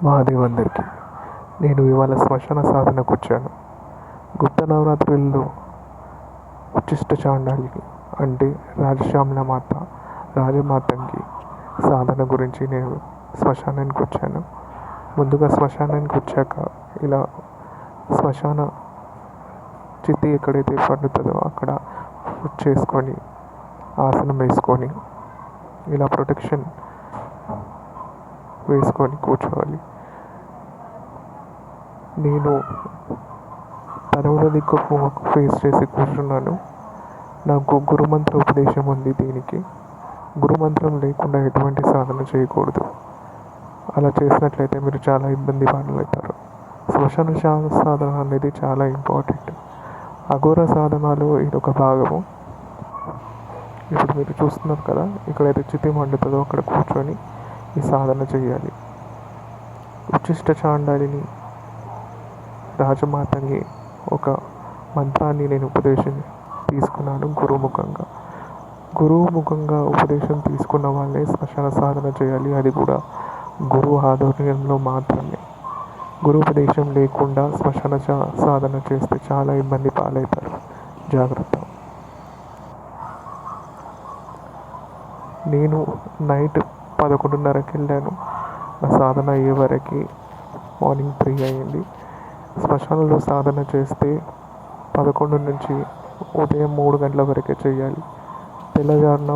మహాదేవ్ అందరికీ. నేను ఇవాళ శ్మశాన సాధనకు వచ్చాను. గుప్త నవరాత్రుల్లో ఉచ్చిష్ట చాండాలికి అంటే రాజశ్యామల మాత, రాజమాతంగి సాధన గురించి నేను శ్మశానానికి వచ్చాను. ముందుగా శ్మశానానికి వచ్చాక ఇలా శ్మశాన చితి ఎక్కడైతే పండుతుందో అక్కడ ఫుడ్ చేసుకొని ఆసనం వేసుకొని ఇలా ప్రొటెక్షన్ వేసుకొని కూర్చోవాలి. నేను పడమర దిక్కు ఫేస్ చేసి కూర్చున్నాను. నాకు గురుమంత్ర ఉపదేశం ఉంది. దీనికి గురుమంత్రం లేకుండా ఎటువంటి సాధన చేయకూడదు. అలా చేసినట్లయితే మీరు చాలా ఇబ్బంది పాలవుతారు. శ్మశాన సాధన అనేది చాలా ఇంపార్టెంట్. అఘోర సాధనలో ఇదొక భాగము. ఇప్పుడు మీరు చూస్తున్నారు కదా, ఇక్కడైతే చితి మండుతుందో అక్కడ కూర్చొని ఈ సాధన చేయాలి. ఉచ్చిష్ట చాండాలిని, రాజమాతంగి ఒక మంత్రాన్ని నేను ఉపదేశం తీసుకున్నాను గురువుముఖంగా ఉపదేశం తీసుకున్న వాళ్ళే శ్మశాన సాధన చేయాలి. అది కూడా గురువు ఆధ్వర్యంలో మాత్రమే. గురుపదేశం లేకుండా శ్మశాన సాధన చేస్తే చాలా ఇబ్బంది పాలవుతారు. జాగ్రత్త. నేను నైట్ 11:30కి వెళ్ళాను. నా సాధన అయ్యే వరకు మార్నింగ్ 3 అయ్యింది. శ్మశానంలో సాధన చేస్తే 11 నుంచి ఉదయం 3 గంటల వరకే చేయాలి. తెల్లవారున